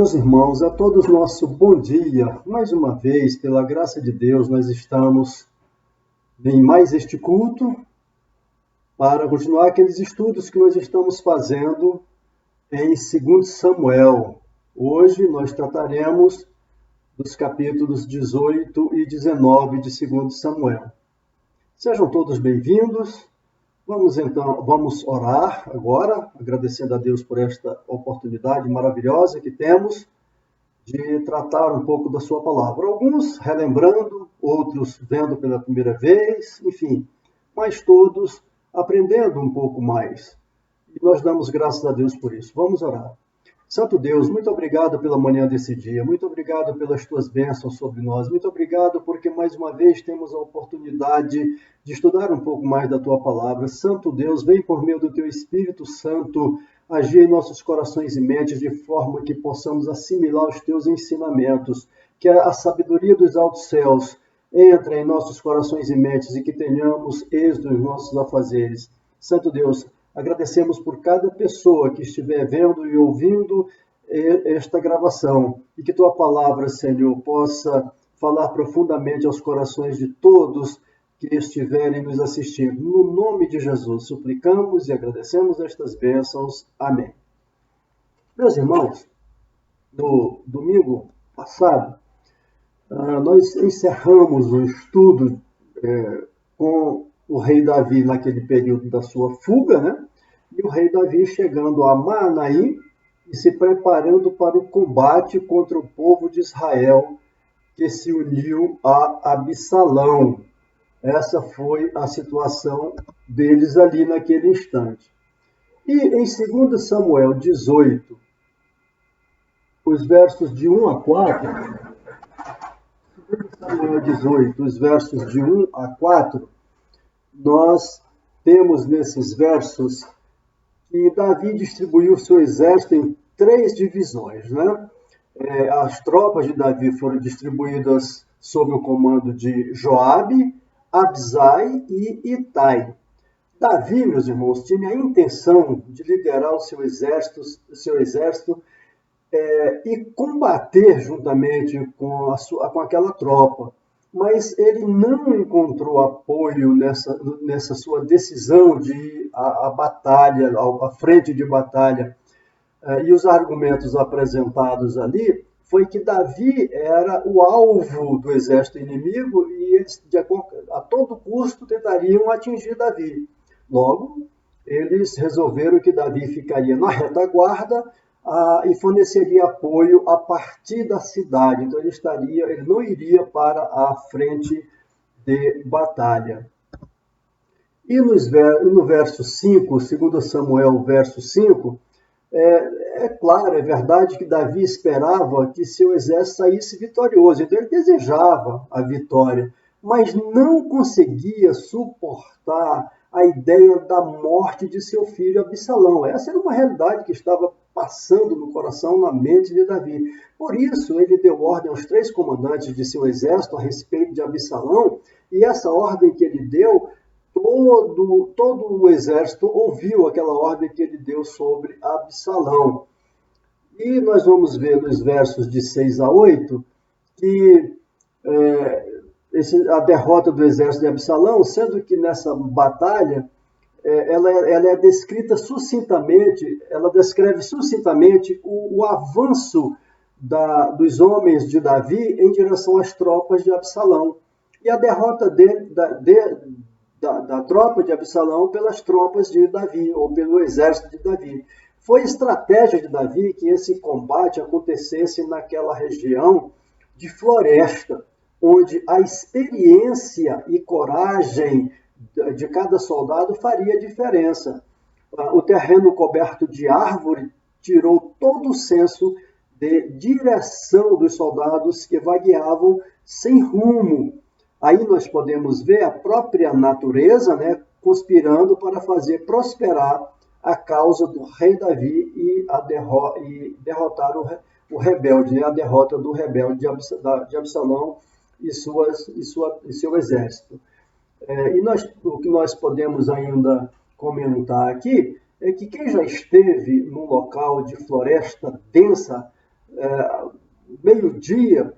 Meus irmãos, a todos nosso bom dia. Mais uma vez, pela graça de Deus, nós estamos em mais este culto para continuar aqueles estudos que nós estamos fazendo em 2 Samuel. Hoje nós trataremos dos capítulos 18 e 19 de 2 Samuel. Sejam todos bem-vindos. Vamos orar agora, agradecendo a Deus por esta oportunidade maravilhosa que temos de tratar um pouco da sua palavra. Alguns relembrando, outros vendo pela primeira vez, enfim, mas todos aprendendo um pouco mais. E nós damos graças a Deus por isso. Vamos orar. Santo Deus, muito obrigado pela manhã desse dia, muito obrigado pelas tuas bênçãos sobre nós, muito obrigado porque mais uma vez temos a oportunidade de estudar um pouco mais da tua palavra. Santo Deus, vem por meio do teu Espírito Santo agir em nossos corações e mentes de forma que possamos assimilar os teus ensinamentos, que a sabedoria dos altos céus entre em nossos corações e mentes e que tenhamos êxito nos nossos afazeres. Santo Deus, agradecemos por cada pessoa que estiver vendo e ouvindo esta gravação e que tua palavra, Senhor, possa falar profundamente aos corações de todos que estiverem nos assistindo. No nome de Jesus, suplicamos e agradecemos estas bênçãos. Amém. Meus irmãos, no domingo passado, nós encerramos o estudo com o rei Davi naquele período da sua fuga, né? E o rei Davi chegando a Maanaim e se preparando para o combate contra o povo de Israel que se uniu a Absalão. Essa foi a situação deles ali naquele instante. E em 2 Samuel 18, os versos de 1 a 4, 2 Samuel 18, os versos de 1 a 4, nós temos nesses versos que Davi distribuiu seu exército em 3 divisões, né? As tropas de Davi foram distribuídas sob o comando de Joabe, Abisai e Itai. Davi, meus irmãos, tinha a intenção de liderar o seu exército e combater juntamente com aquela tropa. Mas ele não encontrou apoio nessa sua decisão de ir à batalha, à frente de batalha. E os argumentos apresentados ali foi que Davi era o alvo do exército inimigo e eles, a todo custo, tentariam atingir Davi. Logo, eles resolveram que Davi ficaria na retaguarda e forneceria apoio a partir da cidade. Então, ele não iria para a frente de batalha. E no verso 5, 2 Samuel, verso 5, é claro, é verdade que Davi esperava que seu exército saísse vitorioso. Então, ele desejava a vitória, mas não conseguia suportar a ideia da morte de seu filho Absalão. Essa era uma realidade que estava passando no coração, na mente de Davi. Por isso, ele deu ordem aos 3 comandantes de seu exército a respeito de Absalão, e essa ordem que ele deu, todo o exército ouviu aquela ordem que ele deu sobre Absalão. E nós vamos ver nos versos de 6 a 8 que a derrota do exército de Absalão, sendo que nessa batalha ela é descrita sucintamente, ela descreve sucintamente o avanço dos homens de Davi em direção às tropas de Absalão. E a derrota da tropa de Absalão pelas tropas de Davi, ou pelo exército de Davi. Foi estratégia de Davi que esse combate acontecesse naquela região de floresta, onde a experiência e coragem de cada soldado faria diferença. O terreno coberto de árvore tirou todo o senso de direção dos soldados que vagueavam sem rumo. Aí nós podemos ver a própria natureza, né, conspirando para fazer prosperar a causa do rei Davi e derrotar o rebelde, né, a derrota do rebelde de Absalão e seu exército. O que nós podemos ainda comentar aqui é que quem já esteve num local de floresta densa meio-dia,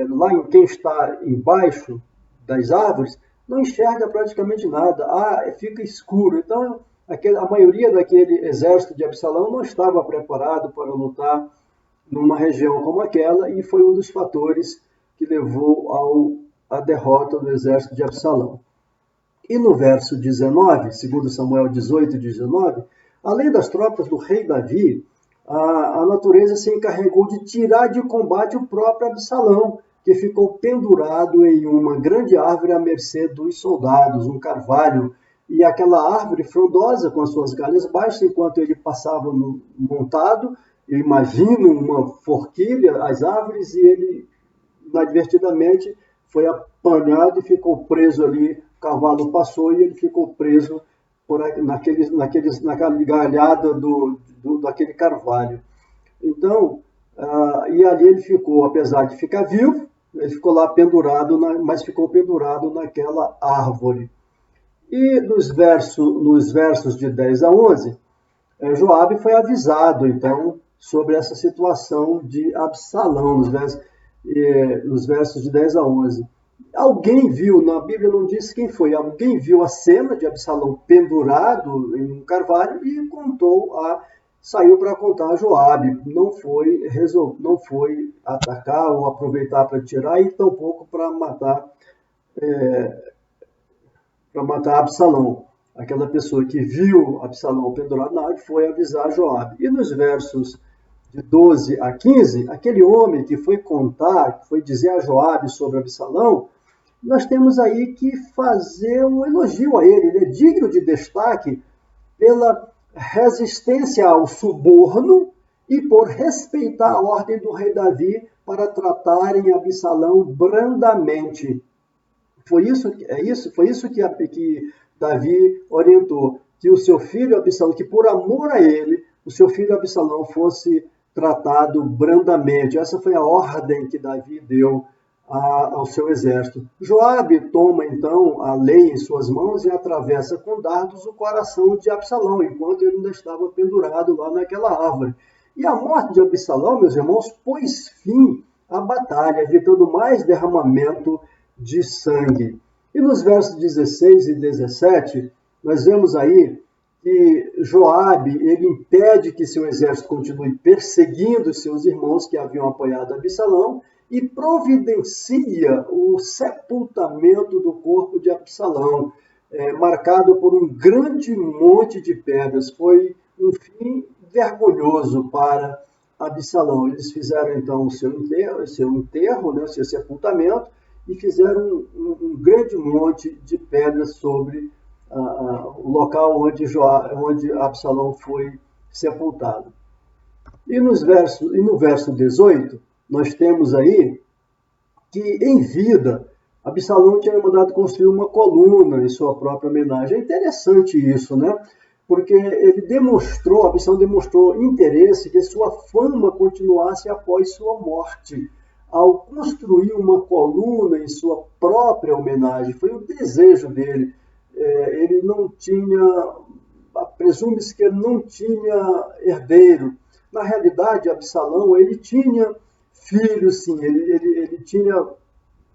lá em quem está embaixo das árvores, não enxerga praticamente nada, fica escuro. Então, a maioria daquele exército de Absalão não estava preparado para lutar numa região como aquela, e foi um dos fatores que levou à derrota do exército de Absalão. E no verso 19, 2 Samuel 18, 19, além das tropas do rei Davi, a natureza se encarregou de tirar de combate o próprio Absalão, que ficou pendurado em uma grande árvore à mercê dos soldados, um carvalho, e aquela árvore frondosa com as suas galhas baixas, enquanto ele passava montado, eu imagino uma forquilha, as árvores, e ele inadvertidamente foi apanhado e ficou preso ali. O cavalo passou e ele ficou preso naquela galhada daquele carvalho. Então, e ali ele ficou, apesar de ficar vivo, ele ficou lá pendurado, mas ficou pendurado naquela árvore. E nos versos de 10 a 11, Joabe foi avisado, então, sobre essa situação de Absalão, nos versos de 10 a 11. Alguém viu, na Bíblia não diz quem foi, alguém viu a cena de Absalão pendurado em um carvalho e saiu para contar a Joabe. Não foi atacar ou aproveitar para tirar, e tampouco para matar Absalão. Aquela pessoa que viu Absalão pendurado na árvore foi avisar Joabe. E nos versos de 12 a 15, aquele homem que foi dizer a Joabe sobre Absalão, nós temos aí que fazer um elogio a ele. Ele é digno de destaque pela resistência ao suborno e por respeitar a ordem do rei Davi para tratarem Absalão brandamente. Foi isso que Davi orientou, que o seu filho Absalão, que por amor a ele, o seu filho Absalão fosse tratado brandamente. Essa foi a ordem que Davi deu ao seu exército. Joabe toma então a lei em suas mãos e atravessa com dardos o coração de Absalão, enquanto ele ainda estava pendurado lá naquela árvore. E a morte de Absalão, meus irmãos, pôs fim à batalha, evitando mais derramamento de sangue. E nos versos 16 e 17, nós vemos aí que Joabe, ele impede que seu exército continue perseguindo seus irmãos que haviam apoiado Absalão e providencia o sepultamento do corpo de Absalão, marcado por um grande monte de pedras. Foi um fim vergonhoso para Absalão. Eles fizeram então o seu enterro, né, o seu sepultamento, e fizeram um grande monte de pedras sobre o local onde Absalão foi sepultado. E no verso 18, nós temos aí que, em vida, Absalão tinha mandado construir uma coluna em sua própria homenagem. É interessante isso, né? Porque Absalão demonstrou interesse que sua fama continuasse após sua morte, ao construir uma coluna em sua própria homenagem. Foi o desejo dele. Ele não tinha, presume-se que ele não tinha herdeiro. Na realidade, Absalão, ele tinha filhos, sim. Ele tinha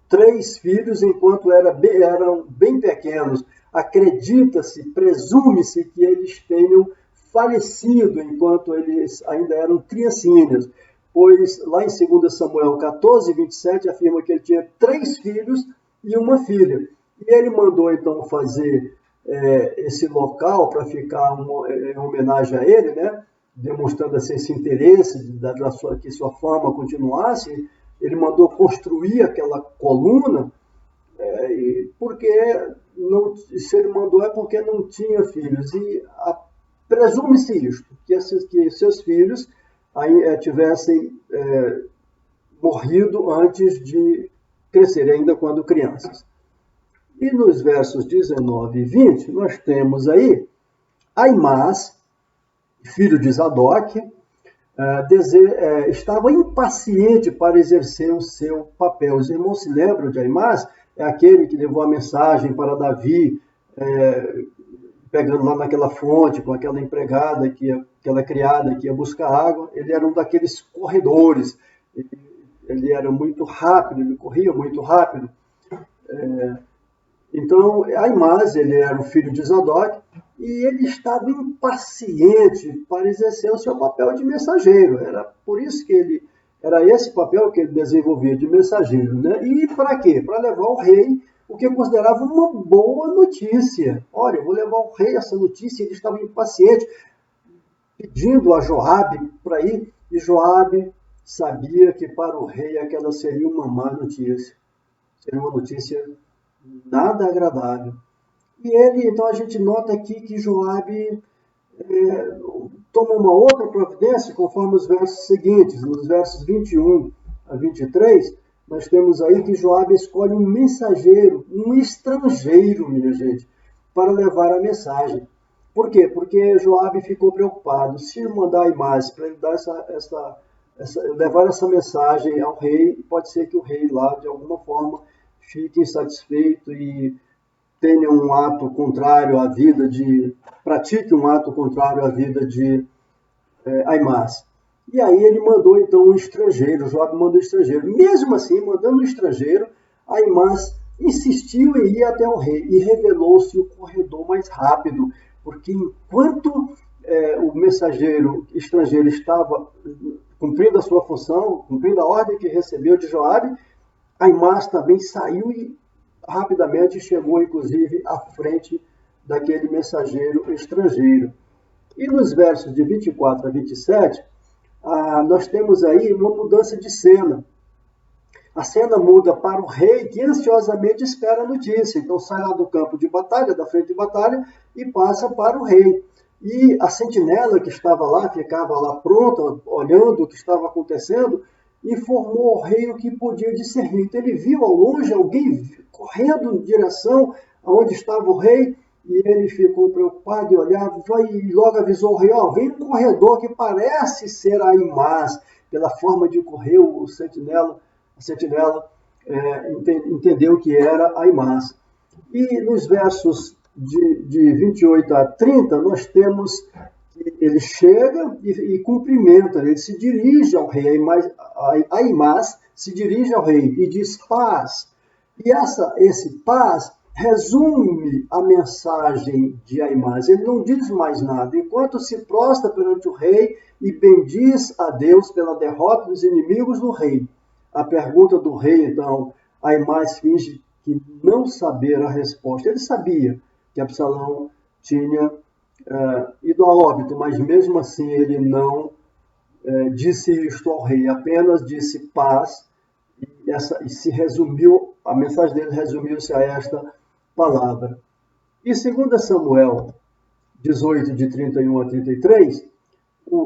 3 filhos enquanto eram bem pequenos. Acredita-se, presume-se que eles tenham falecido enquanto eles ainda eram criancinhas, pois lá em 2 Samuel 14, 27, afirma que ele tinha 3 filhos e uma filha. E ele mandou então fazer esse local para ficar em homenagem a ele, né? Demonstrando assim, esse interesse que sua fama continuasse. Ele mandou construir aquela coluna, porque se ele mandou é porque não tinha filhos. E presume-se isto, que seus filhos tivessem morrido antes de crescer, ainda quando crianças. E nos versos 19 e 20, nós temos aí Aimás, filho de Zadok, estava impaciente para exercer o seu papel. Os irmãos se lembram de Aimás? É aquele que levou a mensagem para Davi, pegando lá naquela fonte, com aquela empregada, aquela criada que ia buscar água. Ele era um daqueles corredores, ele era muito rápido, ele corria muito rápido. Então, Aimás, ele era o filho de Zadok, e ele estava impaciente para exercer o seu papel de mensageiro. Era por isso que era esse papel que ele desenvolvia de mensageiro, né? E para quê? Para levar ao rei o que eu considerava uma boa notícia. Olha, eu vou levar ao rei essa notícia. Ele estava impaciente, pedindo a Joabe para ir, e Joabe sabia que para o rei aquela seria uma má notícia. Seria uma notícia nada agradável. E então a gente nota aqui que Joabe toma uma outra providência, conforme os versos seguintes. Nos versos 21 a 23, nós temos aí que Joabe escolhe um mensageiro, um estrangeiro, minha gente, para levar a mensagem. Por quê? Porque Joabe ficou preocupado. Se mandar Aimás para ele dar levar essa mensagem ao rei, pode ser que o rei lá, de alguma forma, fique insatisfeito e tenha um ato contrário à vida pratique um ato contrário à vida de Aimás. E aí ele mandou então um estrangeiro, Joabe mandou um estrangeiro. Mesmo assim, mandando um estrangeiro, Aimás insistiu em ir até o rei e revelou-se o corredor mais rápido, porque enquanto o mensageiro estrangeiro estava cumprindo a sua função, cumprindo a ordem que recebeu de Joabe, Aimás também saiu e rapidamente chegou, inclusive, à frente daquele mensageiro estrangeiro. E nos versos de 24 a 27, nós temos aí uma mudança de cena. A cena muda para o rei, que ansiosamente espera a notícia. Então sai lá do campo de batalha, da frente de batalha, e passa para o rei. E a sentinela que estava lá, ficava lá pronta, olhando o que estava acontecendo, informou ao rei o que podia discernir. Então ele viu ao longe alguém correndo em direção aonde estava o rei, e ele ficou preocupado e olhava, e logo avisou o rei, vem um corredor que parece ser Aimás, pela forma de correr. A sentinela entendeu que era Aimás. E nos versos de 28 a 30, nós temos que ele chega e cumprimenta, ele se dirige ao rei, Aimás se dirige ao rei e diz paz. E esse paz resume a mensagem de Aimás. Ele não diz mais nada. Enquanto se prostra perante o rei e bendiz a Deus pela derrota dos inimigos do rei. A pergunta do rei, então, Aimás finge que não saber a resposta. Ele sabia que Absalão tinha ido a óbito, mas mesmo assim ele não disse isto ao rei, apenas disse paz, e se resumiu, a mensagem dele resumiu-se a esta palavra. E 2 Samuel 18, de 31 a 33,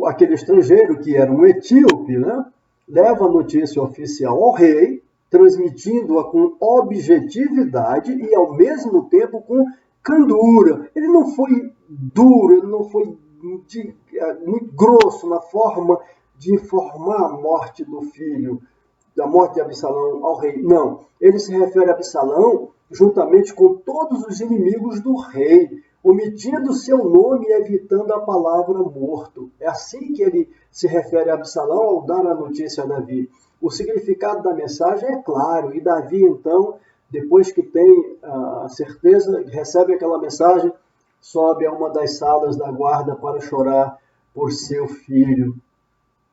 aquele estrangeiro, que era um etíope, né, leva a notícia oficial ao rei, transmitindo-a com objetividade e, ao mesmo tempo, com candura. Ele não foi duro, ele não foi muito grosso na forma de informar a morte do filho, da morte de Absalão ao rei. Não, ele se refere a Absalão juntamente com todos os inimigos do rei, omitindo seu nome e evitando a palavra morto. É assim que ele se refere a Absalão ao dar a notícia a Davi. O significado da mensagem é claro, e Davi, então, depois que tem a certeza, recebe aquela mensagem, sobe a uma das salas da guarda para chorar por seu filho.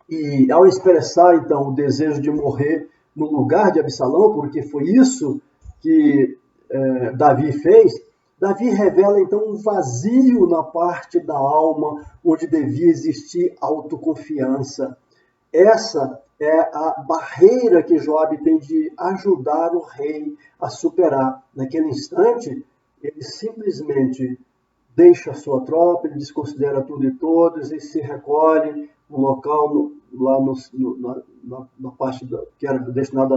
E ao expressar, então, o desejo de morrer no lugar de Absalão, porque foi isso que Davi fez, Davi revela, então, um vazio na parte da alma onde devia existir autoconfiança. Essa é a barreira que Joabe tem de ajudar o rei a superar. Naquele instante, ele simplesmente deixa a sua tropa, ele desconsidera tudo e todos e se recolhe no local, lá na parte que era destinada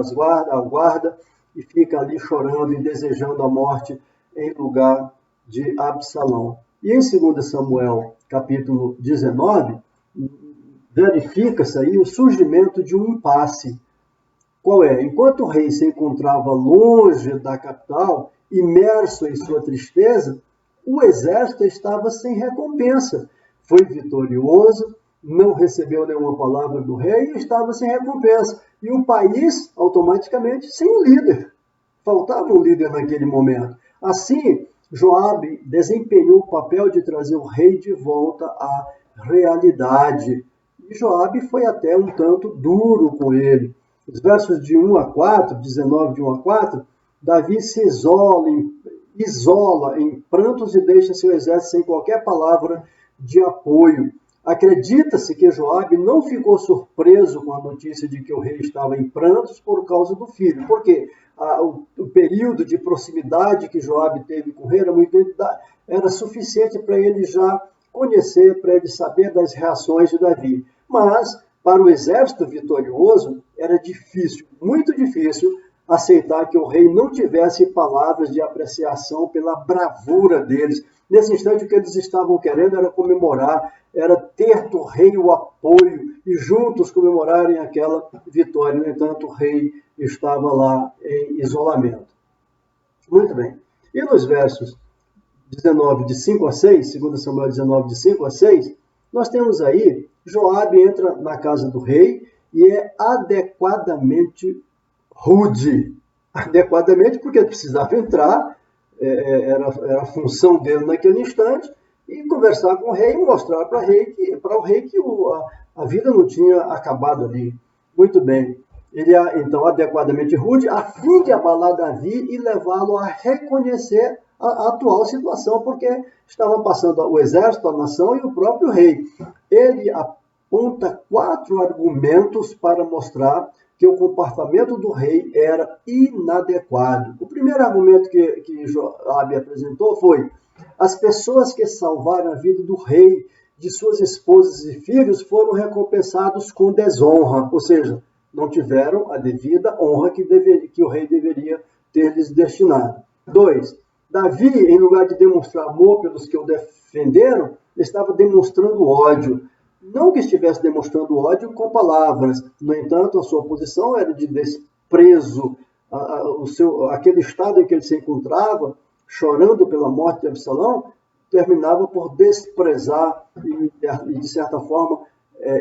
à guarda, e fica ali chorando e desejando a morte em lugar de Absalão. E em 2 Samuel, capítulo 19, verifica-se aí o surgimento de um impasse. Qual é? Enquanto o rei se encontrava longe da capital, imerso em sua tristeza, o exército estava sem recompensa. Foi vitorioso, não recebeu nenhuma palavra do rei e estava sem recompensa. E o país, automaticamente, sem um líder. Faltava um líder naquele momento. Assim, Joabe desempenhou o papel de trazer o rei de volta à realidade. E Joabe foi até um tanto duro com ele. Os versos de 1 a 4, 19 de 1 a 4, Davi se isola em prantos e deixa seu exército sem qualquer palavra de apoio. Acredita-se que Joabe não ficou surpreso com a notícia de que o rei estava em prantos por causa do filho, porque o período de proximidade que Joabe teve com o rei era suficiente para ele já conhecer, para ele saber das reações de Davi. Mas, para o exército vitorioso, era difícil, muito difícil, aceitar que o rei não tivesse palavras de apreciação pela bravura deles. Nesse instante, o que eles estavam querendo era comemorar, era ter do rei o apoio e juntos comemorarem aquela vitória. No entanto, o rei estava lá em isolamento. Muito bem. E nos versos 19, de 5 a 6, 2 Samuel 19, de 5 a 6, nós temos aí, Joabe entra na casa do rei e é adequadamente rude. Adequadamente porque precisava entrar, era a função dele naquele instante, e conversar com o rei e mostrar para o rei que a vida não tinha acabado ali. Muito bem. Ele é, então, adequadamente rude, a fim de abalar Davi e levá-lo a reconhecer a atual situação, porque estava passando o exército, a nação e o próprio rei. Ele aponta 4 argumentos para mostrar que o comportamento do rei era inadequado. O primeiro argumento que Joabe apresentou foi: as pessoas que salvaram a vida do rei, de suas esposas e filhos, foram recompensados com desonra, ou seja, não tiveram a devida honra que o rei deveria ter lhes destinado. 2. Davi, em lugar de demonstrar amor pelos que o defenderam, estava demonstrando ódio. Não que estivesse demonstrando ódio com palavras, no entanto, a sua posição era de desprezo. Aquele estado em que ele se encontrava, chorando pela morte de Absalão, terminava por desprezar e de certa forma,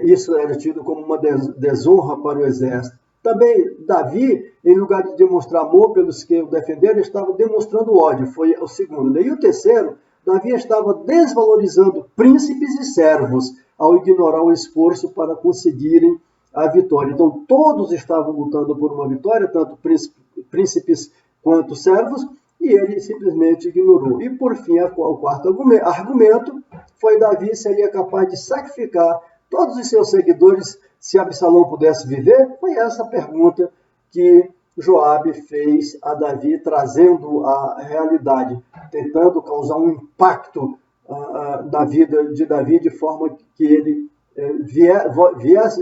isso era tido como uma desonra para o exército. Também, Davi, em lugar de demonstrar amor pelos que o defenderam, estava demonstrando ódio, foi o segundo. E o terceiro, Davi estava desvalorizando príncipes e servos ao ignorar o esforço para conseguirem a vitória. Então, todos estavam lutando por uma vitória, tanto príncipes quanto servos, e ele simplesmente ignorou. E, por fim, o quarto argumento foi: Davi seria capaz de sacrificar todos os seus seguidores se Absalão pudesse viver? Foi essa a pergunta que Joabe fez a Davi, trazendo a realidade, tentando causar um impacto na vida de Davi, de forma que ele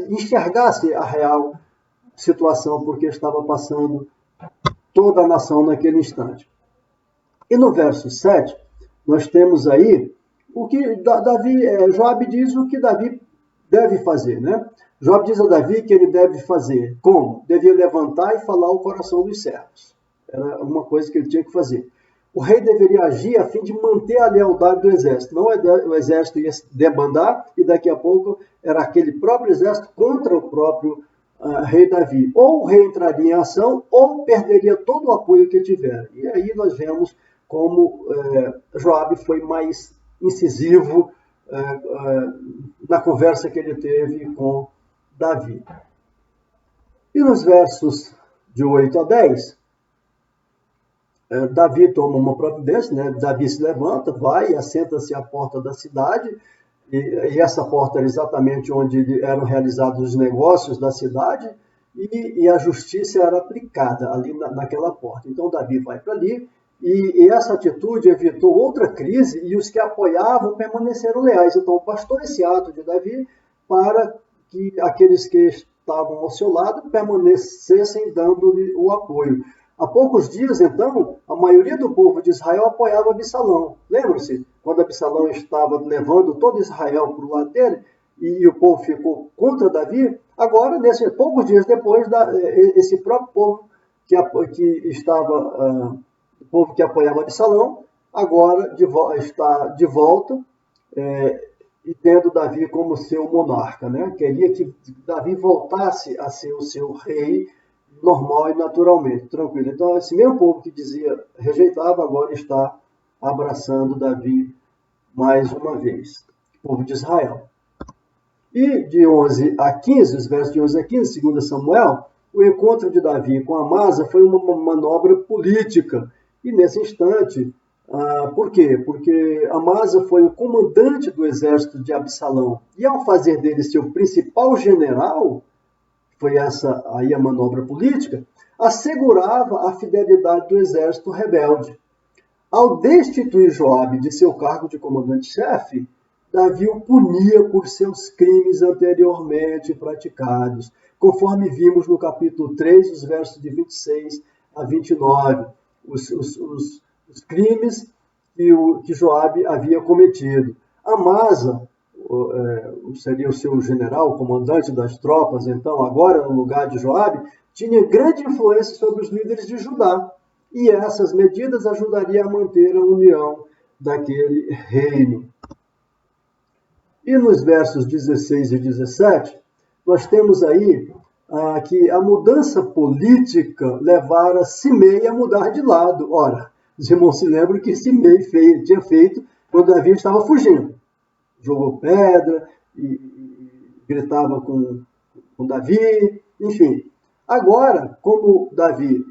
enxergasse a real situação, porque estava passando toda a nação naquele instante. E no verso 7, nós temos aí o que Joabe diz o que Davi deve fazer, né? Joabe diz a Davi que ele deve fazer. Como? Devia levantar e falar ao coração dos servos. Era uma coisa que ele tinha que fazer. O rei deveria agir a fim de manter a lealdade do exército. Não o exército ia debandar e daqui a pouco era aquele próprio exército contra o próprio rei Davi. Ou o rei entraria em ação ou perderia todo o apoio que tiver. E aí nós vemos como Joabe foi mais incisivo na conversa que ele teve com Davi. E nos versos de 8 a 10, Davi toma uma providência, né? Davi se levanta, vai e assenta-se à porta da cidade, e essa porta era exatamente onde eram realizados os negócios da cidade, e a justiça era aplicada ali naquela porta. Então Davi vai para ali, e essa atitude evitou outra crise, e os que apoiavam permaneceram leais. Então bastou esse ato de Davi para que aqueles que estavam ao seu lado permanecessem dando-lhe o apoio. Há poucos dias, então, a maioria do povo de Israel apoiava Absalão. Lembra-se? Quando Absalão estava levando todo Israel para o lado dele, e o povo ficou contra Davi, agora, poucos dias depois, esse próprio povo o povo que apoiava Absalão, agora está de volta, e tendo Davi como seu monarca, né? Queria que Davi voltasse a ser o seu rei normal e naturalmente, tranquilo. Então, esse mesmo povo que dizia, rejeitava, agora está abraçando Davi mais uma vez. O povo de Israel. E de 11 a 15, os versos de 11 a 15, 2 Samuel, o encontro de Davi com Amasa foi uma manobra política. E nesse instante, por quê? Porque Amasa foi o comandante do exército de Absalão. E ao fazer dele seu principal general, foi essa aí a manobra política, assegurava a fidelidade do exército rebelde. Ao destituir Joabe de seu cargo de comandante-chefe, Davi o punia por seus crimes anteriormente praticados, conforme vimos no capítulo 3, os versos de 26 a 29, os crimes que Joabe havia cometido. Amasa, seria o seu general, o comandante das tropas, então, agora no lugar de Joabe, tinha grande influência sobre os líderes de Judá. E essas medidas ajudariam a manter a união daquele reino. E nos versos 16 e 17, nós temos aí que a mudança política levara Simei a mudar de lado. Ora, os irmãos se lembram que Simei tinha feito quando Davi estava fugindo. Jogou pedra e gritava com Davi, enfim. Agora, como Davi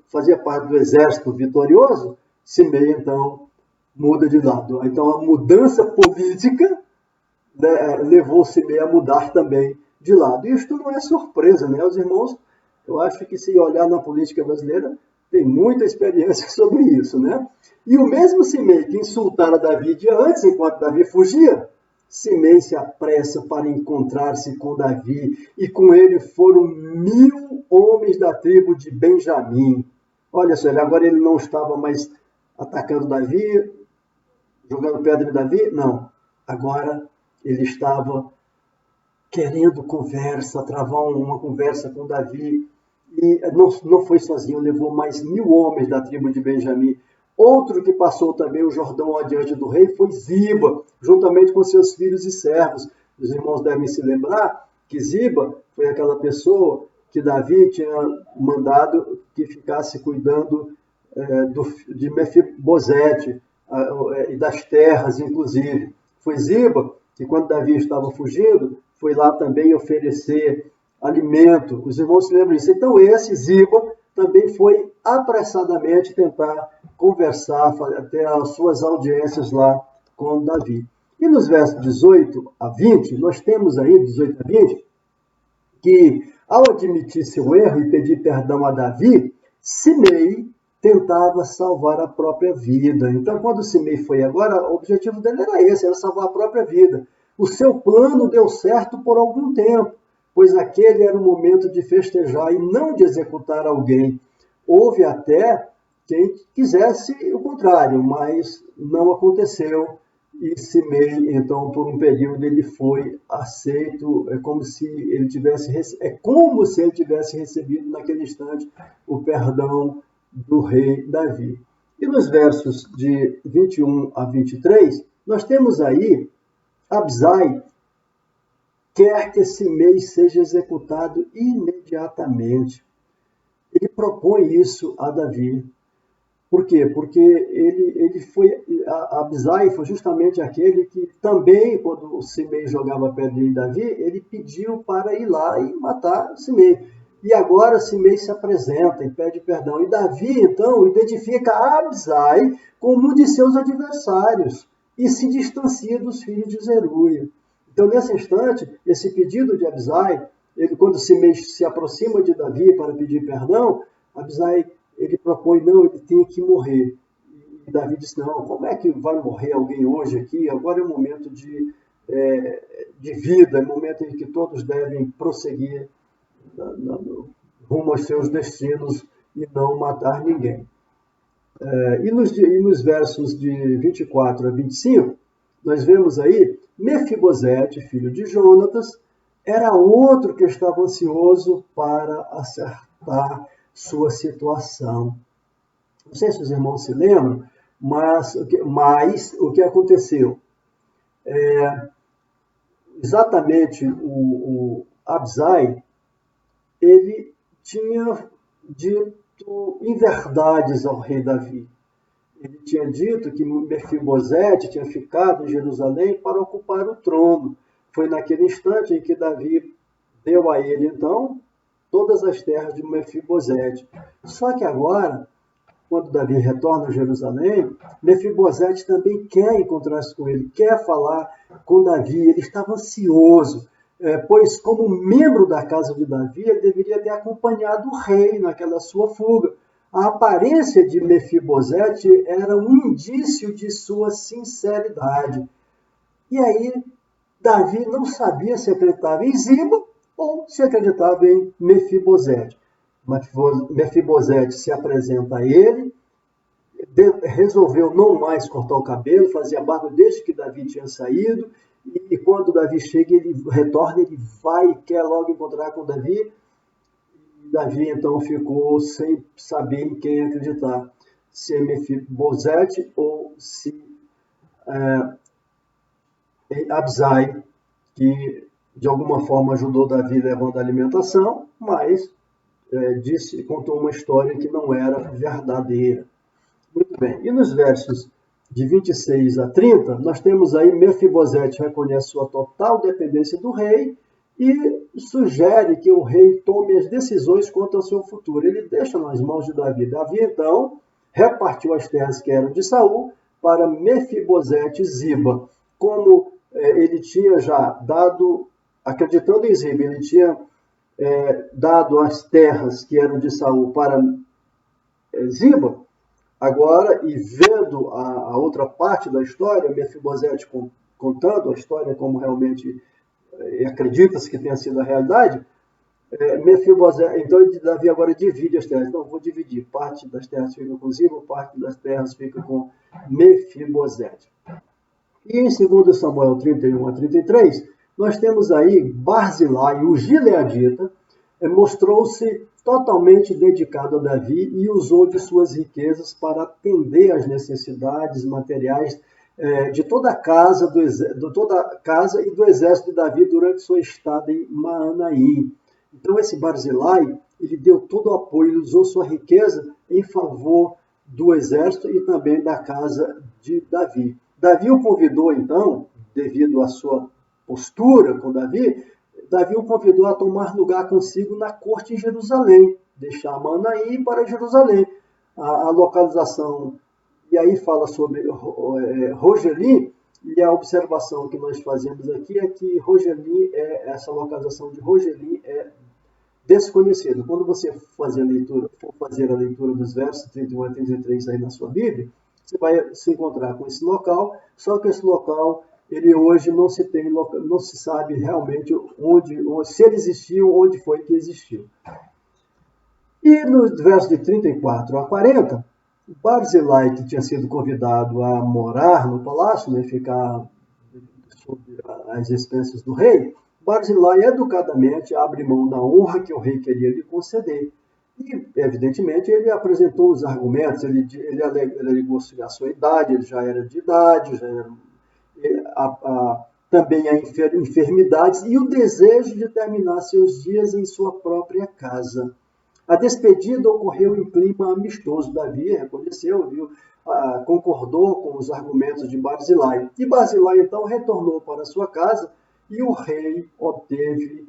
fazia parte do exército vitorioso, Simei, então, muda de lado. Então, a mudança política, né, levou Simei a mudar também de lado. E isto não é surpresa, né? Os irmãos, eu acho que se olhar na política brasileira, tem muita experiência sobre isso, né? E o mesmo Simei que insultara Davi dia antes, enquanto Davi fugia, Simei se apressa para encontrar-se com Davi, e com ele foram 1000 homens da tribo de Benjamim. Olha só, agora ele não estava mais atacando Davi, jogando pedra em Davi, não. Agora ele estava querendo travar uma conversa com Davi, e não foi sozinho, levou mais 1000 homens da tribo de Benjamim. Outro que passou também o Jordão adiante do rei foi Ziba, juntamente com seus filhos e servos. Os irmãos devem se lembrar que Ziba foi aquela pessoa que Davi tinha mandado que ficasse cuidando de Mefibosete e das terras, inclusive. Foi Ziba que, quando Davi estava fugindo, foi lá também oferecer alimento. Os irmãos se lembram disso. Então, esse Ziba também foi apressadamente tentar conversar, ter as suas audiências lá com Davi. E nos versos 18 a 20, nós temos aí, 18 a 20, que ao admitir seu erro e pedir perdão a Davi, Simei tentava salvar a própria vida. Então, quando Simei foi agora, o objetivo dele era esse, era salvar a própria vida. O seu plano deu certo por algum tempo, pois aquele era o momento de festejar e não de executar alguém. Houve até quem quisesse o contrário, mas não aconteceu. E Simei, então, por um período, ele foi aceito, é como se ele tivesse recebido naquele instante o perdão do rei Davi. E nos versos de 21 a 23, nós temos aí Abisai quer que Simei seja executado imediatamente. Ele propõe isso a Davi. Por quê? Porque Abisai foi justamente aquele que também, quando o Simei jogava pedra em Davi, ele pediu para ir lá e matar Simei. E agora Simei se apresenta e pede perdão. E Davi, então, identifica Abisai como um de seus adversários e se distancia dos filhos de Zeruia. Então, nesse instante, esse pedido de Abisai, quando Simei se aproxima de Davi para pedir perdão, Abisai ele propõe, não, ele tem que morrer. E Davi diz, não, como é que vai morrer alguém hoje aqui? Agora é um momento de vida, é um momento em que todos devem prosseguir rumo aos seus destinos e não matar ninguém. E nos versos de 24 a 25, nós vemos aí, Mefibosete, filho de Jonatas, era outro que estava ansioso para acertar sua situação. Não sei se os irmãos se lembram, mas o que aconteceu? Exatamente o Abzai, ele tinha dito inverdades ao rei Davi. Ele tinha dito que Mefibosete tinha ficado em Jerusalém para ocupar o trono. Foi naquele instante em que Davi deu a ele, então, todas as terras de Mefibosete. Só que agora, quando Davi retorna a Jerusalém, Mefibosete também quer encontrar-se com ele, quer falar com Davi. Ele estava ansioso, pois como membro da casa de Davi, ele deveria ter acompanhado o rei naquela sua fuga. A aparência de Mefibosete era um indício de sua sinceridade. E aí, Davi não sabia se acreditava em Ziba ou se acreditava em Mefibosete. Mefibosete se apresenta a ele, resolveu não mais cortar o cabelo, fazia barba desde que Davi tinha saído, e quando Davi chega, ele retorna, ele vai e quer logo encontrar com Davi. Davi então ficou sem saber em quem acreditar, se é Mefibosete ou se é Abzai, que de alguma forma ajudou Davi levando a alimentação, mas contou uma história que não era verdadeira. Muito bem, e nos versos de 26 a 30, nós temos aí Mefibosete reconhece sua total dependência do rei e sugere que o rei tome as decisões quanto ao seu futuro. Ele deixa nas mãos de Davi. Davi, então, repartiu as terras que eram de Saul para Mefibosete e Ziba. Como ele tinha já dado, acreditando em Ziba, ele tinha dado as terras que eram de Saul para Ziba. Agora, e vendo a outra parte da história, Mefibosete contando a história como realmente acredita-se que tenha sido a realidade, Mefibosete, então Davi agora divide as terras. Então, vou dividir. Parte das terras fica com Ziba, parte das terras fica com Mefibosete. E em 2 Samuel 31 a 33, nós temos aí Barzilai, o gileadita, mostrou-se totalmente dedicado a Davi e usou de suas riquezas para atender às necessidades materiais de toda a casa, e do exército de Davi durante sua estada em Maanaim. Então esse Barzilai, ele deu todo o apoio, ele usou sua riqueza em favor do exército e também da casa de Davi. Davi o convidou então, devido à sua postura com Davi o convidou a tomar lugar consigo na corte em Jerusalém, deixar Maanaim para Jerusalém. A localização, e aí fala sobre Rogelim, e a observação que nós fazemos aqui é que Rogelim, essa localização de Rogelim é desconhecida. Quando você for fazer a leitura dos versos 31 a 33 aí na sua Bíblia, você vai se encontrar com esse local, só que esse local ele hoje não se sabe realmente se ele existiu, onde foi que existiu. E no verso de 34 a 40, Barzilai, que tinha sido convidado a morar no palácio, ficar sob as expensas do rei, Barzilai educadamente abre mão da honra que o rei queria lhe conceder. E, evidentemente, ele apresentou os argumentos, ele alegou a sua idade, ele já era de idade, já era também a enfermidades e o desejo de terminar seus dias em sua própria casa. A despedida ocorreu em clima amistoso. Davi reconheceu, concordou com os argumentos de Barzilai. E Barzilai, então, retornou para sua casa e o rei obteve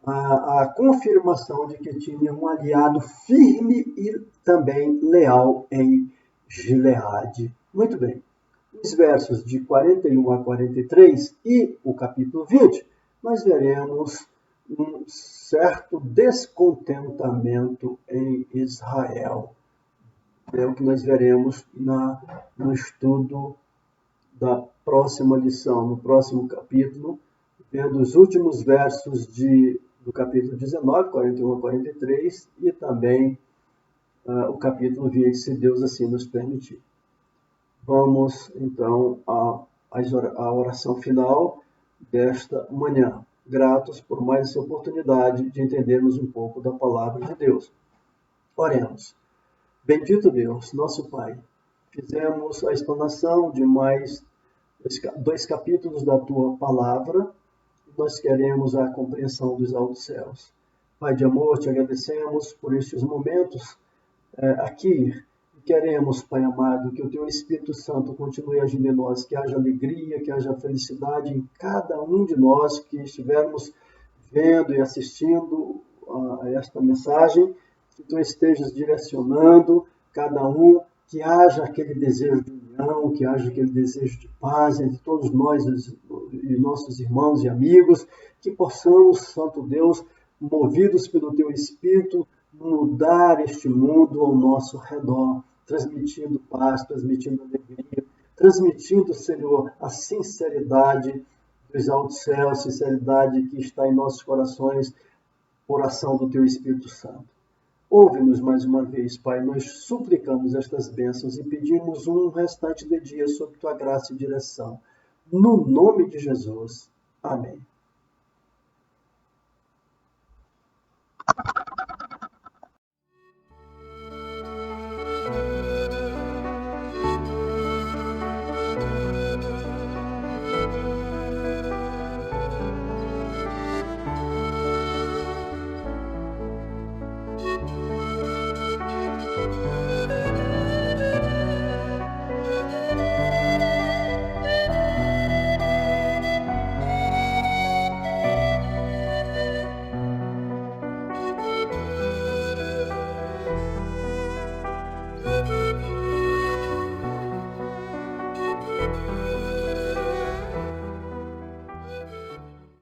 a confirmação de que tinha um aliado firme e também leal em Gileade. Muito bem. Os versos de 41 a 43 e o capítulo 20, nós veremos um certo descontentamento em Israel. É o que nós veremos no estudo da próxima lição, no próximo capítulo, vendo os últimos versos do capítulo 19, 41 a 43, e também o capítulo 20, se Deus assim nos permitir. Vamos, então, à oração final desta manhã. Gratos por mais essa oportunidade de entendermos um pouco da palavra de Deus. Oremos. Bendito Deus, nosso Pai, fizemos a explanação de mais 2 capítulos da Tua Palavra e nós queremos a compreensão dos altos céus. Pai de amor, te agradecemos por estes momentos aqui. Queremos, Pai amado, que o Teu Espírito Santo continue agindo em nós, que haja alegria, que haja felicidade em cada um de nós que estivermos vendo e assistindo a esta mensagem, que Tu estejas direcionando cada um, que haja aquele desejo de união, que haja aquele desejo de paz entre todos nós e nossos irmãos e amigos, que possamos, Santo Deus, movidos pelo Teu Espírito, mudar este mundo ao nosso redor, transmitindo paz, transmitindo alegria, transmitindo, Senhor, a sinceridade dos altos céus, sinceridade que está em nossos corações, por ação do Teu Espírito Santo. Ouve-nos mais uma vez, Pai, nós suplicamos estas bênçãos e pedimos um restante de dia sob Tua graça e direção. No nome de Jesus. Amém.